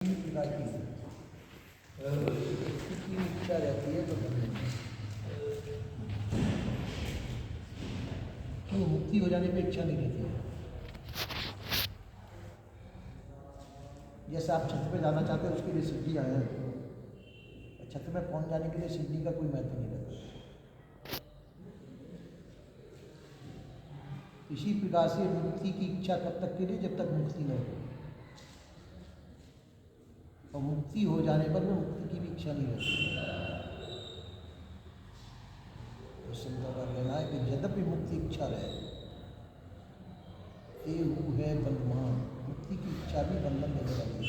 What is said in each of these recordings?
तीन प्रकार की इच्छा रहती है तो क्यों मुक्ति हो जाने पे इच्छा नहीं रहती है। जैसे आप छत पे जाना चाहते हैं, उसके लिए सीढ़ी आए हैं, छत पे पहुंच जाने के लिए सीढ़ी का कोई महत्व नहीं रहता। इसी प्रकार से मुक्ति की इच्छा कब तक के लिए, जब तक मुक्ति न हो, और मुक्ति हो जाने पर भी मुक्ति की भी इच्छा नहीं रहती। तो संतों का कहना है कि यद्यपि मुक्ति इच्छा रहे, ये है बंधमान, मुक्ति की इच्छा भी बंधन देने वाली है।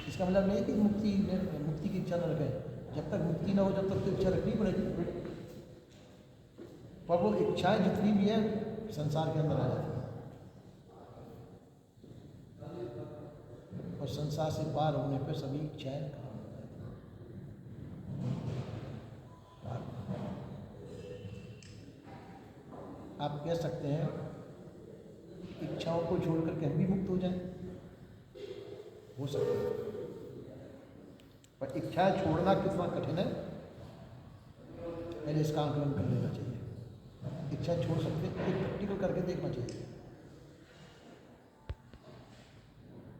इसका मतलब नहीं कि मुक्ति की इच्छा न रखें, जब तक मुक्ति न हो जब तक तो इच्छा रखनी पड़ेगी। पर वो इच्छाएं जितनी भी है संसार के अंदर आ जाती है, और संसार से पार होने पर सभी इच्छाएं खत्म हो जाती हैं। आप कह सकते हैं इच्छाओं को छोड़ करके हम भी मुक्त हो जाएं, हो सकता है, पर इच्छाएं छोड़ना कितना कठिन है, पहले इसका आंकलन कर लेना चाहिए। इच्छा छोड़ सकते हैं, एक प्रैक्टिकल करके देखना चाहिए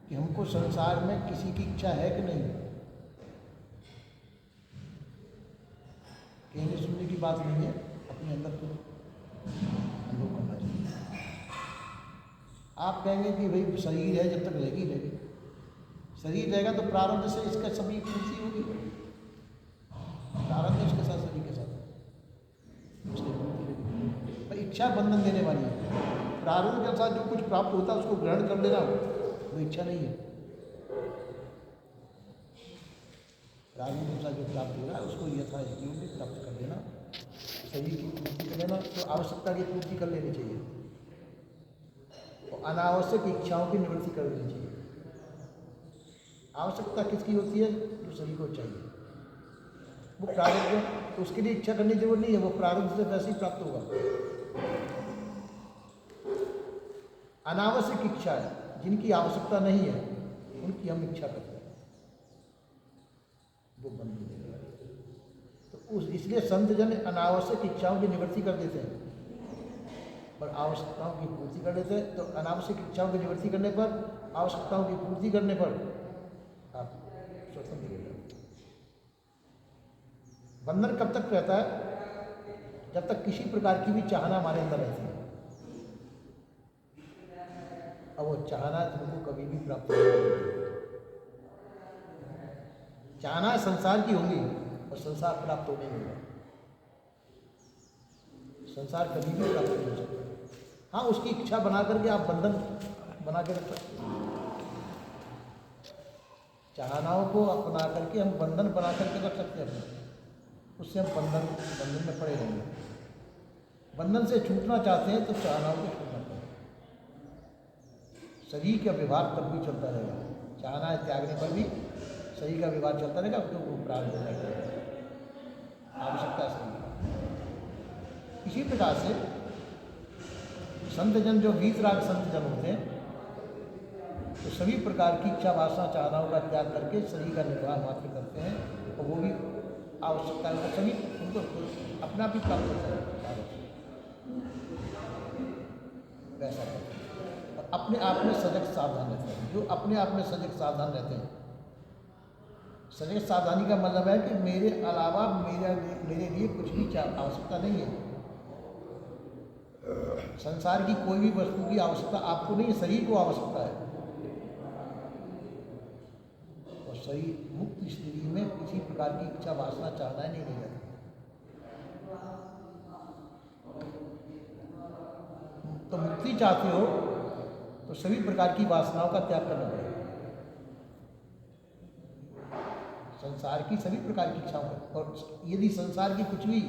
कि हमको संसार में किसी की इच्छा है कि नहीं। कहने सुनने की बात नहीं है, अपने अंदर तो अनुभव करना चाहिए। आप कहेंगे कि भाई शरीर है, जब तक रहेगी रहेगी, शरीर रहेगा तो प्रारब्ध से इसका सभी पूर्ति होगी, प्रारब्ध इसके साथ शरीर के साथ उसकी पूर्ति होगी। पर इच्छा बंधन देने वाली है, प्रारब्ध के अनुसार जो कुछ प्राप्त होता है उसको ग्रहण कर लेना वो इच्छा नहीं है। प्रारब्ध के अनुसार जो प्राप्त हो रहा है उसको यथा योग्य प्राप्त कर लेना, शरीर की पूर्ति कर लेना, तो आवश्यकता की पूर्ति कर लेनी चाहिए, और अनावश्यक इच्छाओं की निवृत्ति कर देनी चाहिए। आवश्यकता किसकी होती है? जो शरीर को चाहिए, वो प्रारब्ध, तो उसके लिए इच्छा करने की जरूरत नहीं है, वो प्रारब्ध से वैसे ही प्राप्त होगा। अनावश्यक इच्छा है, जिनकी आवश्यकता नहीं है उनकी हम इच्छा करते हैं, वो बंद हो जाएगा। तो इसलिए संत जन अनावश्यक इच्छाओं की निवृत्ति कर देते हैं, पर आवश्यकताओं की पूर्ति कर देते हैं। तो अनावश्यक इच्छाओं की निवृत्ति करने पर, आवश्यकताओं की पूर्ति करने पर आप स्वतंत्र हो जाते हैं। बंधन कब तक रहता है? जब तक किसी प्रकार की भी चाहना हमारे अंदर रहती है। अब वो चाहना तुमको कभी भी प्राप्त नहीं होगी। चाहना संसार की होगी और संसार प्राप्त होने नहीं होगा, संसार कभी भी प्राप्त नहीं हो सकता। हाँ, उसकी इच्छा बना करके आप बंधन बना के रख सकते हैं, चाहनाओं को अपना करके हम बंधन बना करके रख सकते हैं, उससे हम बंधन में पड़े रहेंगे। बंधन से छूटना चाहते हैं तो चाहनाओं को छोड़ना पड़ेगा। शरीर का व्यवहार तब भी चलता रहेगा, चाहना है त्यागने पर भी शरीर का व्यवहार चलता रहेगा, क्योंकि वो प्रारब्ध है, आवश्यकता शरीर। इसी प्रकार से संत जन, जो वीतराग संत जन होते हैं, तो सभी प्रकार की इच्छा वासना चाहनाओं का त्याग करके शरीर का निर्वाह मात्र करते हैं, और वो भी आवश्यकता है सभी उनको अपना भी प्राप्त होता है, वैसा करते हैं। और अपने आप में सजग सावधान रहते हैं। जो अपने आप में सजग सावधान रहते हैं, सजग सावधानी का मतलब है कि मेरे अलावा मेरे लिए कुछ भी आवश्यकता नहीं है। संसार की कोई भी वस्तु की आवश्यकता आपको नहीं है, शरीर को आवश्यकता है। और शरीर मुक्त स्थिति में किसी प्रकार की इच्छा वासना चाहना नहीं रहती। तो मुक्ति चाहते हो तो सभी प्रकार की वासनाओं का त्याग करना पड़ेगा। संसार की सभी प्रकार की इच्छाओं का, और यदि संसार की कुछ भी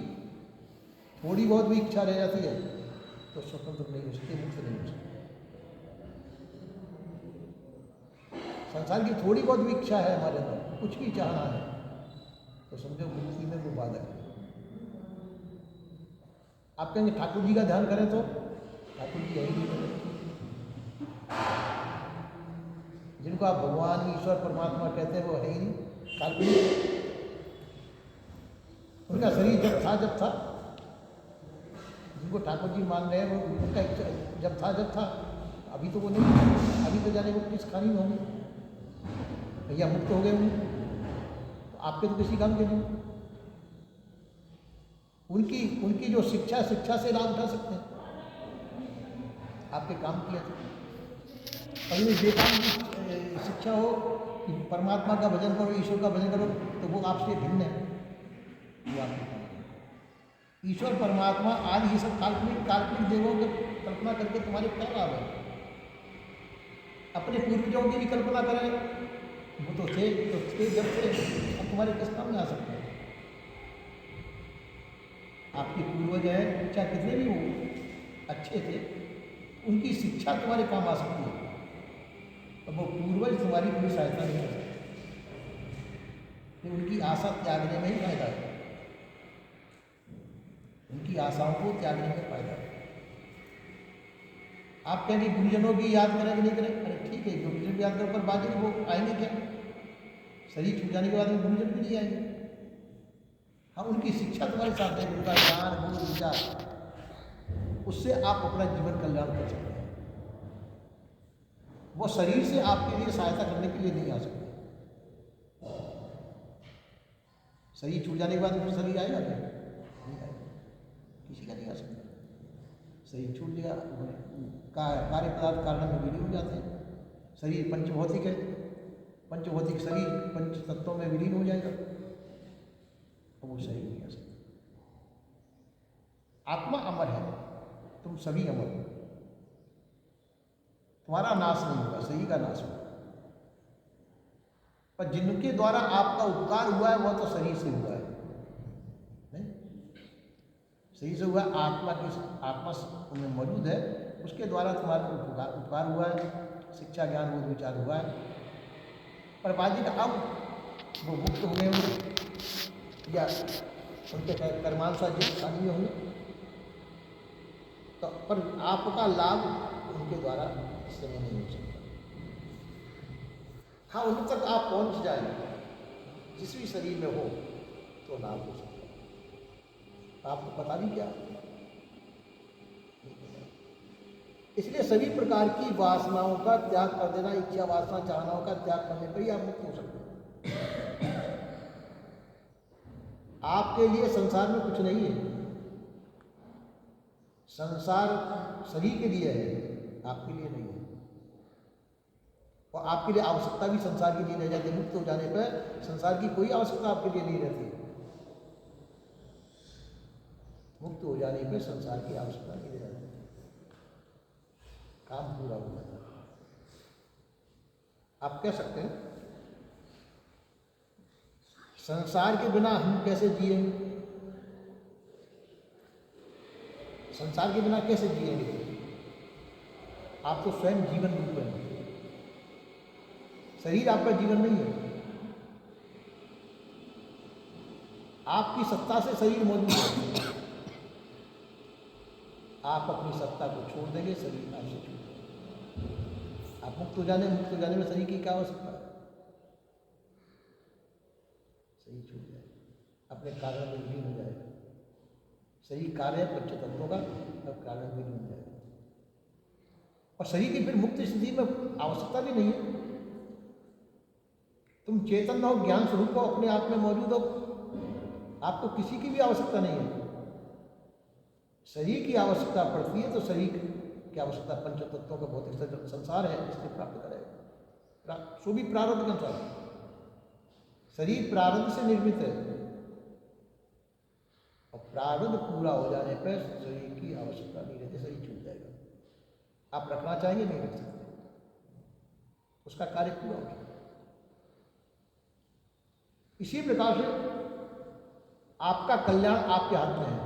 थोड़ी बहुत भी इच्छा रह जाती है तो स्वतंत्र नहीं हो सकते, मुक्त नहीं हो सकते। संसार की थोड़ी बहुत भी इच्छा है हमारे अंदर, कुछ भी चाहना है, तो समझो मुक्ति में वो बाधक है। आप कहेंगे ठाकुर जी का ध्यान करें, तो ठाकुर जी यही नहीं करें। जिनको आप भगवान, ईश्वर, परमात्मा कहते हैं वो है ही नहीं, काल्पनिक। उनका शरीर जब था, जिनको ठाकुर जी मान रहे हैं वो उनका जब था, अभी तो वो नहीं है, अभी तो जाने वो किस खानी में होंगे, भैया मुक्त हो गए होंगे, तो आपके तो किसी काम के नहीं। उनकी जो शिक्षा से लाभ उठा सकते हैं, आपके काम किया तो अभी बेकाम की शिक्षा हो कि परमात्मा का भजन करो, ईश्वर का भजन करो, तो वो आपसे भिन्न है, वो आपके काम है। ईश्वर, परमात्मा आज ये सब काल्पनिक देवों की कल्पना करके तुम्हारे क्या लाभ है? अपने पूर्वजों की भी कल्पना करें, वो तो थे जब थे, अब तुम्हारे किस काम में आ सकते हैं? आपके पूर्वज हैं, चाहे कितने भी वो अच्छे थे, उनकी शिक्षा तुम्हारे काम आ सकती है। अब वो पूर्वज तुम्हारी कोई सहायता नहीं कर सकते, उनकी आशा त्यागने में ही फायदा है, उनकी आशाओं को त्यागने में फायदा है। आप कहेंगे गुरुजनों की याद करें कि नहीं करें? अरे ठीक है, गुरुजन की याद करो, पर बाद में वो आएंगे क्या? शरीर छूट जाने के बाद में गुरुजन भी नहीं आएंगे। हाँ, उनकी शिक्षा तुम्हारे साथ है, उनका ज्ञान, गुण, विचार, उससे आप अपना जीवन कल्याण कर सकते हैं। वो शरीर से आपके लिए सहायता करने के लिए नहीं आ सकते। शरीर छूट जाने के बाद फिर शरीर आएगा क्या? नहीं आएगा, किसी का नहीं आ सकता। शरीर छूट गया, कार्य पदार्थ कारण में विलीन हो जाते हैं। शरीर पंचभौतिक है, पंचभौतिक शरीर पंच तत्वों में विलीन हो जाएगा, तो वो शरीर नहीं आ सकता। आत्मा अमर है, तुम सभी अमर हो, तुम्हारा नाश नहीं होगा, शरीर का नाश होगा। पर जिनके द्वारा आपका उपकार हुआ है वह तो शरीर से हुआ है, नहीं? शरीर से हुआ, आत्मा उनमें मौजूद है, उसके द्वारा तुम्हारा उपकार हुआ है, शिक्षा, ज्ञान, बोध, विचार हुआ है। पर बाजी का अब वो मुक्त हो गए होंगे या उनके कर्मानुसार जिस स्थान में होंगे, तो पर आपका लाभ उनके द्वारा इस समय नहीं हो सकता। हाँ, उन तक आप पहुंच जाए जिस भी शरीर में हो तो लाभ हो सकता है। आपको पता भी क्या, इसलिए सभी प्रकार की वासनाओं का त्याग कर देना, इच्छा, वासना, चाहनाओं का त्याग करने पर ही आप मुक्त हो सकते हैं। आपके लिए संसार में कुछ नहीं है, संसार शरीर के लिए है, आपके लिए नहीं है। और आपके लिए आवश्यकता भी संसार की नहीं रह जाती। मुक्त हो जाने पर संसार की कोई आवश्यकता आपके लिए नहीं रहती। मुक्त हो जाने पर संसार की आवश्यकता नहीं रह जाती, काम पूरा हो जाता है। आप कह सकते हैं संसार के बिना हम कैसे जिएंगे? संसार के बिना कैसे जिएंगे? आप तो स्वयं जीवन रूप हैं, शरीर आपका जीवन नहीं है। आपकी सत्ता से शरीर मौजूद है, आप अपनी सत्ता को छोड़ देंगे, शरीर आपसे छूट जाएगा। आप मुक्त हो जाने में शरीर की क्या आवश्यकता है? शरीर छूट जाएगा, अपने कारण में विलीन हो जाएगा। शरीर कार्य है पंचतत्वों का, तब कारण में विलीन हो जाएगा। और शरीर की फिर मुक्त स्थिति में आवश्यकता भी नहीं है। तुम चेतन हो, ज्ञान स्वरूप हो, अपने आप में मौजूद हो, आपको किसी की भी आवश्यकता नहीं है। शरीर की आवश्यकता पड़ती है तो शरीर की आवश्यकता पंचतत्वों का भौतिक संसार है, इससे प्राप्त करेगा। सो भी प्रारब्ध के अनुसार, शरीर प्रारब्ध से निर्मित है, और प्रारब्ध पूरा हो जाने पर शरीर की आवश्यकता नहीं रहती, शरीर छूट जाएगा। आप रखना चाहेंगे, नहीं रख सकते, उसका कार्य पूरा हो जाएगा। इसी प्रकार से आपका कल्याण आपके हाथ में है।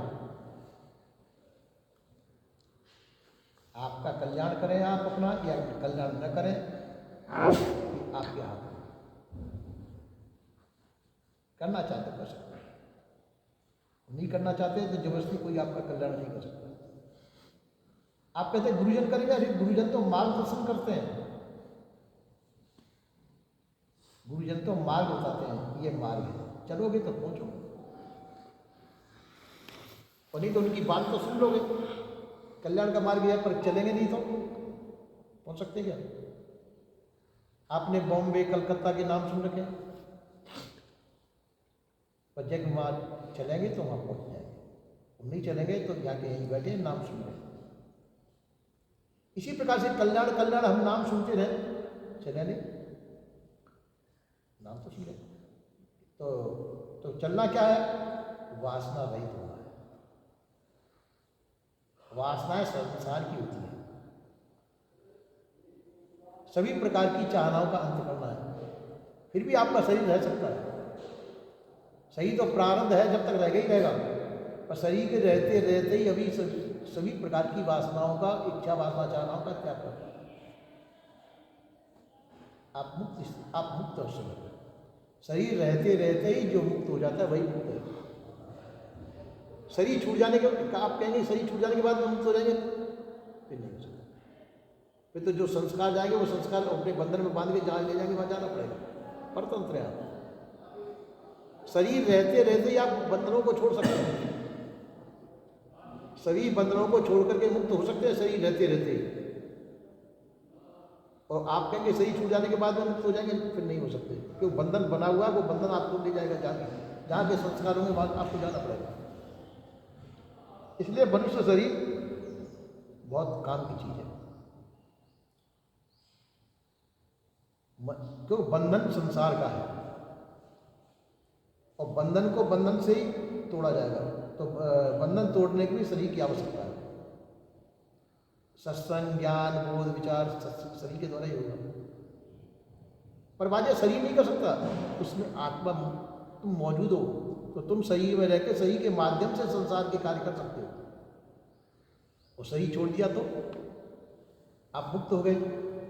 आपका कल्याण करें आप अपना, या कल्याण न करें, आपके हाथ में। करना चाहते कर सकते, नहीं करना चाहते तो जबरदस्ती कोई आपका कल्याण नहीं कर सकता। आप कहते हैं गुरुजन करेंगे, अरे गुरुजन तो मार्गदर्शन करते हैं, गुरुजन तो मार्ग बताते हैं, ये मार्ग है, चलोगे तो पहुँचो, और नहीं तो उनकी बात तो सुन लोगे। कल्याण का मार्ग है, पर चलेंगे नहीं तो पहुँच सकते क्या? आपने बॉम्बे कलकत्ता के नाम सुन रखे, पर जब वहाँ चलेंगे तो वहाँ पहुँच जाएंगे, नहीं चलेंगे तो जाके यहीं बैठे नाम सुन रहे। इसी प्रकार से कल्याण कल्याण हम नाम सुनते रहे, चले नहीं, नाम तो सुन रहे, तो चलना क्या है? वासना रहित होना है। वासनाएं संसार की होती है, सभी प्रकार की चाहनाओं का अंत करना है, फिर भी आपका शरीर रह सकता है। शरीर तो प्रारब्ध है, जब तक रहेगा ही रहेगा, पर शरीर के रहते रहते ही अभी सभी प्रकार की वासनाओं का, इच्छा वासना चाहनाओं का त्याग कर, आप मुक्त हो सकते। शरीर रहते रहते ही जो मुक्त हो जाता है वही मुक्त है। शरीर छूट जाने के, आप कहेंगे शरीर छूट जाने के बाद मुक्त हो जाएंगे, फिर नहीं हो सकता। फिर तो जो संस्कार जाएंगे वो संस्कार अपने बंधन में बांध के जहाँ ले जाएंगे वहाँ जाना पड़ेगा, परतंत्र है आप। शरीर रहते रहते ही आप बंधनों को छोड़ सकते हैं, सभी बंधनों को छोड़ करके मुक्त हो सकते हैं शरीर रहते रहते ही। और आप कहेंगे शरीर छूट जाने के बाद में मुक्त हो जाएंगे, फिर नहीं हो सकते, क्योंकि बंधन बना हुआ है, वो बंधन आपको ले जाएगा जहाँ के संस्कारों में वहाँ आपको जाना पड़ेगा। इसलिए मनुष्य शरीर बहुत काम की चीज है, क्यों? बंधन संसार का है, और बंधन को बंधन से ही तोड़ा जाएगा, तो बंधन तोड़ने के लिए शरीर की आवश्यकता है। सत्संग, ज्ञान, बोध, विचार शरीर के द्वारा ही होगा, पर बात शरीर नहीं कर सकता, उसमें आत्मा तुम मौजूद हो, तो तुम शरीर में रहकर शरीर के माध्यम से संसार के कार्य कर सकते हो। और शरीर छोड़ दिया तो आप मुक्त हो गए,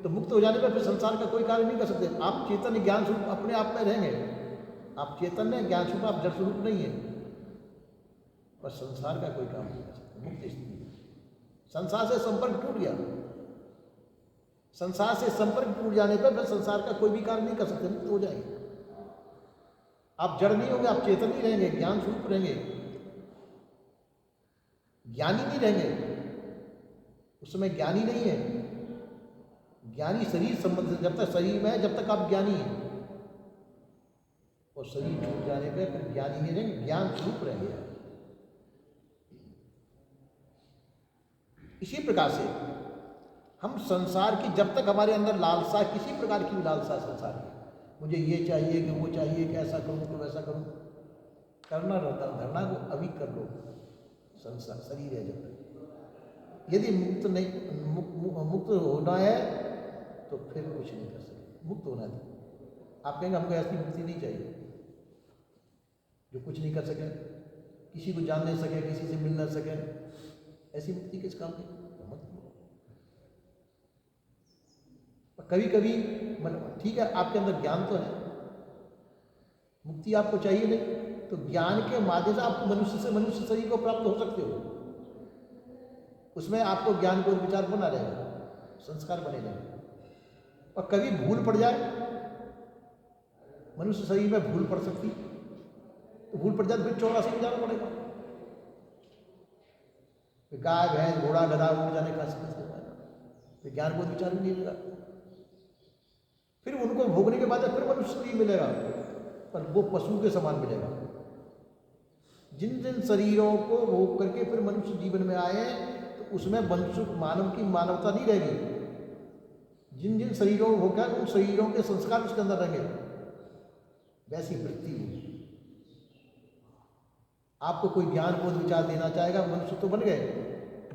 तो मुक्त हो जाने पर फिर संसार का कोई कार्य नहीं कर सकते। आप चेतन ज्ञान स्वरूप अपने आप में रहेंगे, आप चेतन है, ज्ञान स्वरूप, आप जड़ स्वरूप नहीं है, पर संसार का कोई काम नहीं कर सकते। मुक्त स्थिति, संसार से संपर्क टूट गया, संसार से संपर्क टूट जाने पर फिर संसार का कोई भी कार्य नहीं कर सकते, मुक्त हो जाएंगे। आप जड़ नहीं होंगे, आप चेतन नहीं रहेंगे, ज्ञान स्वरूप रहेंगे, ज्ञानी नहीं रहेंगे, उस समय ज्ञानी नहीं है। ज्ञानी शरीर संबंध, जब तक शरीर में है जब तक आप ज्ञानी हैं, और शरीर छूट जाने पर फिर ज्ञानी नहीं रहेंगे, ज्ञान स्वरूप रहेंगे। इसी प्रकार से हम संसार की, जब तक हमारे अंदर लालसा, किसी प्रकार की लालसा संसार की, मुझे ये चाहिए कि वो चाहिए कि ऐसा करूं कि वैसा करूं, करना रहता, धरना को अभी कर लो, संसार शरीर है जब तक। यदि मुक्त नहीं, मुक्त होना है तो फिर कुछ नहीं कर सकते, मुक्त होना है। आप कहेंगे हमको ऐसी मुक्ति नहीं चाहिए जो कुछ नहीं कर सके, किसी को जान नहीं सके, किसी से मिल ना सके, ऐसी मुक्ति किस काम की? कभी कभी ठीक है, आपके अंदर ज्ञान तो है, मुक्ति आपको चाहिए नहीं, तो ज्ञान के माध्यम से आप मनुष्य से मनुष्य शरीर को प्राप्त हो सकते हो। उसमें आपको ज्ञान को विचार बना रहेगा, संस्कार बने रहेंगे। और कभी भूल पड़ जाए, मनुष्य शरीर में भूल पड़ सकती, तो भूल पड़ जाए फिर 84 में जाना पड़ेगा, फिर गाय भैंस घोड़ा गधा उड़ जाने का फिर ज्ञान को विचार भी नहीं मिलेगा, फिर उनको भोगने के बाद फिर मनुष्य शरीर मिलेगा, पर वो पशु के समान मिलेगा। जिन जिन शरीरों को भोग करके फिर मनुष्य जीवन में आए, तो उसमें मनुष्य मानव की मानवता नहीं रहेगी। जिन जिन शरीरों को भोग, उन शरीरों के संस्कार उसके अंदर रहेंगे, वैसी वृत्ति होगी। आपको कोई ज्ञान बोध विचार देना चाहेगा, मनुष्य तो बन गए,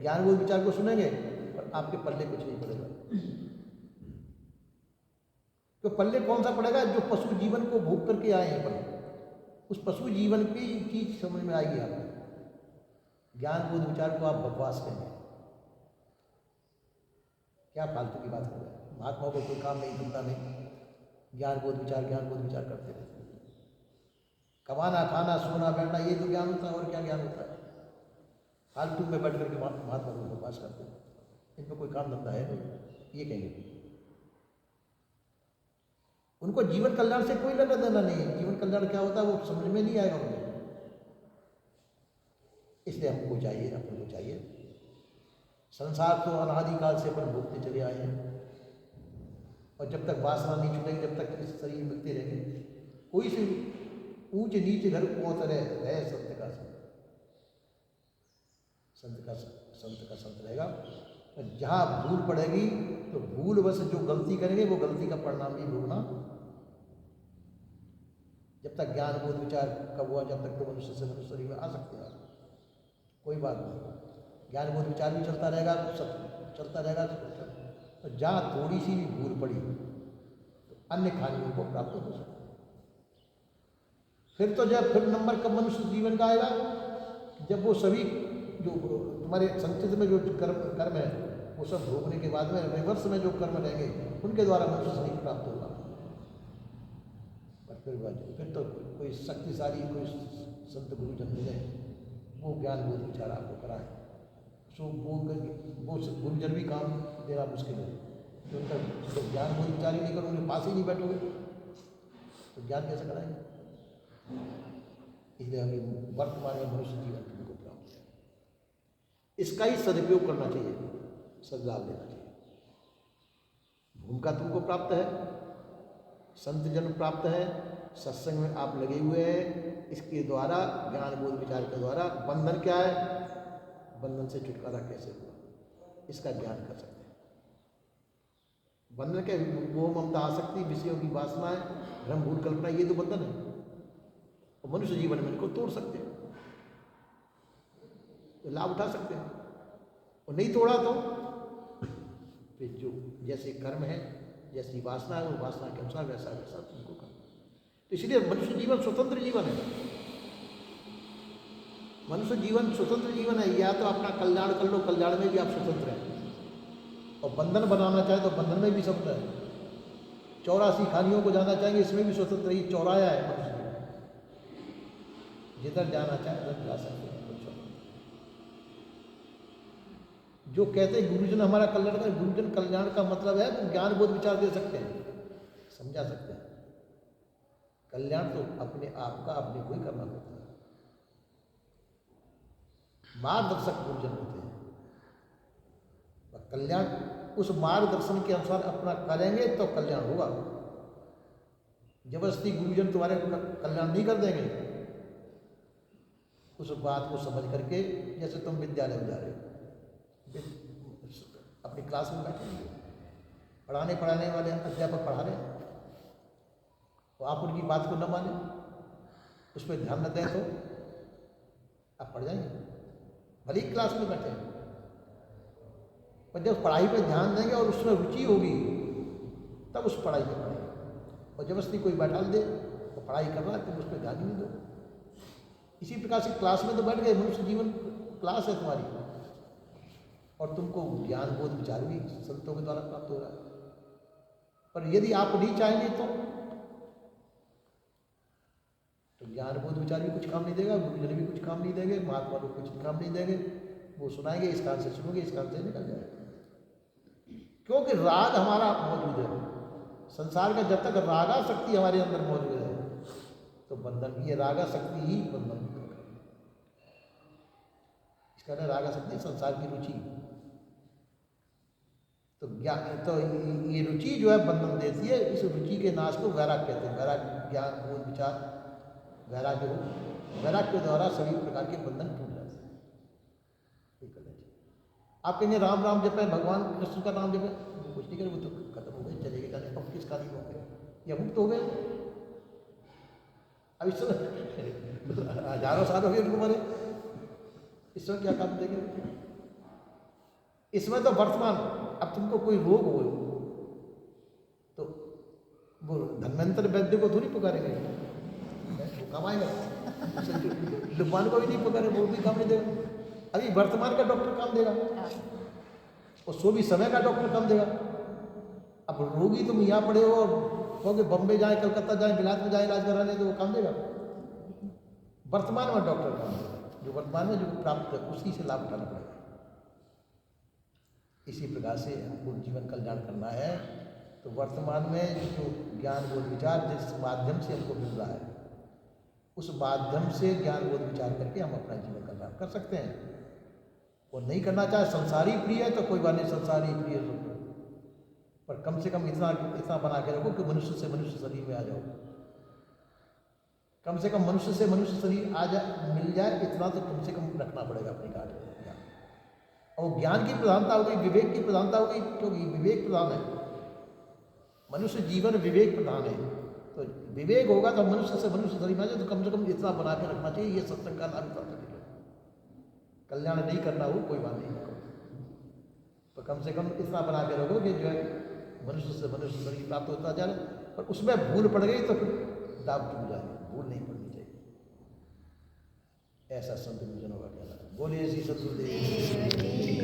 ज्ञान बोध विचार को सुनेंगे, पर आपके पल्ले कुछ नहीं पड़ेगा। तो पल्ले कौन सा पड़ेगा? जो पशु जीवन को भोग करके आए हैं, पर उस पशु जीवन की चीज समझ में आएगी आपको। ज्ञान बोध विचार को आप बकवास कहेंगे, क्या फालतू की बात कर रहे हैं। महात्माओं को कोई काम नहीं, धंधा नहीं, ज्ञान बोध विचार करते रहते। कमाना, खाना, सोना, बैठना, ये तो ज्ञान होता है, और क्या ज्ञान होता है? फालतू में बैठ करके महात्मा को बकवास करते हैं, इनमें कोई काम धंधा है नहीं, ये कहेंगे। उनको जीवन कल्याण से कोई लेना देना नहीं है। जीवन कल्याण क्या होता है वो समझ में नहीं आएगा उनको। इसलिए हमको चाहिए, अपन को चाहिए, संसार तो अनादिकाल से अपन भोगते चले आए हैं, और जब तक वासना नहीं छूटेगी, जब तक इस शरीर मिलते रहेंगे, कोई से ऊंच नीच घर पहुंच रहे संत का संत रहेगा। और जहाँ भूल पड़ेगी तो भूल बस जो गलती करेंगे वो गलती का परिणाम भी भोगना। जब तक ज्ञान बोध विचार कब हुआ, जब तक तो मनुष्य से मनुष्य शरीर में आ सकते हैं, कोई बात नहीं। ज्ञान बोध विचार भी चलता रहेगा, सब चलता रहेगा। तो जहाँ थोड़ी सी भी भूल पड़ी तो अन्य खानियों को प्राप्त हो सकता है। फिर तो जब फिर नंबर कब मनुष्य जीवन का आएगा, जब वो सभी जो तुम्हारे संचित में जो कर्म है वो सब भोगने के बाद में रिवर्स में जो कर्म रहेंगे उनके द्वारा मनुष्य शरीर प्राप्त होगा। पर फिर तो कोई शक्तिशाली कोई संत गुरुजन मिले, वो ज्ञान बोध विचार आपको कराए, सो वो गुरुजन भी काम देना मुश्किल है। तो उनका तो ज्ञान बोध विचार ही नहीं करोगे, पास ही नहीं बैठोगे तो ज्ञान कैसे कराएंगे। इसलिए हमें वर्तमान में मनुष्य जीवन तुमको प्राप्त है, इसका ही सदुपयोग करना चाहिए, सदलाभ लेना चाहिए। भूमिका तुमको प्राप्त है, संत जन प्राप्त है, सत्संग में आप लगे हुए हैं, इसके द्वारा ज्ञान बोध विचार के द्वारा बंधन क्या है, बंधन से छुटकारा कैसे हुआ, इसका ज्ञान कर सकते हैं। बंधन के मोह ममता आसक्ति विषयों की वासनाएं भ्रम भूल कल्पना, ये तो बंधन है, और मनुष्य जीवन में इनको तोड़ सकते हैं, तो लाभ उठा सकते हैं। और नहीं तोड़ा तो फिर जो जैसे कर्म है, जैसी वासना है, वो वासना के अनुसार वैसा वैसा तुमको करना। तो इसलिए मनुष्य जीवन स्वतंत्र जीवन है, मनुष्य जीवन स्वतंत्र जीवन है। या तो अपना कल्याण कर लो, कल्याण में भी आप स्वतंत्र हैं, और बंधन बनाना चाहे तो बंधन में भी स्वतंत्र है। 84 खानियों को जाना चाहेंगे, इसमें भी स्वतंत्र ही चौराया है मनुष्य जीवन, जिधर जाना चाहे उधर जा सकते हैं। जो कहते हैं गुरुजन हमारा कल्याण का, गुरुजन कल्याण का मतलब है वो ज्ञान बोध विचार दे सकते हैं, समझा सकते हैं। कल्याण तो अपने आप का अपने को ही करना पड़ता है, मार्गदर्शक गुरुजन होते हैं। कल्याण उस मार्गदर्शन के अनुसार अपना करेंगे तो कल्याण होगा। जबरदस्ती गुरुजन तुम्हारे कल्याण नहीं कर देंगे। उस बात को समझ करके, जैसे तुम विद्यालय में जा रहे हो, अपनी क्लास में बैठे हैं, पढ़ाने वाले अध्यापक पढ़ा रहे हैं, तो आप उनकी बात को न माने, उस पर ध्यान न दें तो आप पढ़ जाएंगे, भले ही क्लास में बैठे हैं। पर जब पढ़ाई पे ध्यान देंगे और उसमें रुचि होगी तब उस पढ़ाई में पढ़ेंगे। और जबरदस्ती कोई बैठा दे तो पढ़ाई कर रहा है, तुम उस पर ध्यान ही नहीं दो। इसी प्रकार से क्लास में तो बैठ गए, मनुष्य जीवन क्लास है तुम्हारी, और तुमको ज्ञान बोध विचार भी संतों के द्वारा प्राप्त हो रहा है। पर यदि आप नहीं चाहेंगे तो ज्ञान बोध विचार भी कुछ काम नहीं देगा, गुरुजन भी कुछ काम नहीं देंगे, महात्मा लोग कुछ काम नहीं देंगे। वो सुनाएंगे, इस कान से सुनोगे, इस कान से निकल जाएगा। क्योंकि राग हमारा मौजूद है संसार का, जब तक रागाशक्ति हमारे अंदर मौजूद है तो बंधन भी है। रागाशक्ति ही बंधन है, इसका नाम रागाशक्ति, संसार की रुचि। तो ये रुचि जो है बंधन देती है। इस रुचि के नाश को वैराग्य कहते हैं। वैराग्य, ज्ञान बोध विचार वैराग्य हो, वैराग्य के द्वारा सभी प्रकार के बंधन टूट जाते हैं। आप कहेंगे राम राम जपें, भगवान कृष्ण का नाम जपें, कुछ नहीं करे, वो तो खत्म हो गए, चले गए, जाने अब किस काली हो गए या मुक्त हो गए। अब इस समय हजारों साल हो गए उनको मरे, इस समय क्या काम देंगे। इसमें तो वर्तमान, अब तुमको कोई रोग हो तो वो धन्वंतरि वैद्य को थोड़ी पुकारेंगे, वो काम आएगा। लुकमान को भी नहीं पुकारे, वो भी काम नहीं देगा। अभी वर्तमान का डॉक्टर काम देगा, और सो भी समय का डॉक्टर काम देगा। अब रोगी तुम यहाँ पड़े हो और कहोगे बम्बे जाए, कलकत्ता जाए, बिलात में जाए इलाज कराने, तो वो काम देगा। वर्तमान में डॉक्टर काम देगा, जो वर्तमान में जो प्राप्त है उसी से लाभ उठाना पड़ेगा। इसी प्रकार से हमको जीवन कल्याण करना है तो वर्तमान में जो ज्ञान बोध विचार जिस माध्यम से हमको मिल रहा है, उस माध्यम से ज्ञान बोध विचार करके हम अपना जीवन कल्याण कर सकते हैं। वो नहीं करना चाहे संसारी प्रिय है तो कोई बात नहीं, संसारी प्रिय रखो, पर कम से कम इतना इतना बना के रखो कि मनुष्य से मनुष्य शरीर में आ जाओ। कम से कम मनुष्य से मनुष्य शरीर आ जा मिल जाए, इतना तो कम से कम रखना पड़ेगा अपनी गाड़ी में। और ज्ञान की प्रधानता हो गई, विवेक की प्रधानता हो गई, क्योंकि विवेक प्रधान है। मनुष्य जीवन विवेक प्रधान है, तो विवेक होगा तो मनुष्य से मनुष्य शरीर में आ जाए, तो कम से कम इतना बना के रखना चाहिए। ये सत्संग का लाभ है। कल्याण नहीं करना हो कोई बात नहीं, तो कम से कम इतना बना के रखो कि जो है मनुष्य से मनुष्य शरीर प्राप्त होता जाए, और उसमें भूल पड़ गई तो फिर दाव चूक जाएगी, भूल नहीं पड़नी चाहिए। ऐसा संत गुरुजनों का कहना है। बोलिए श्री सद्गुरुदेव।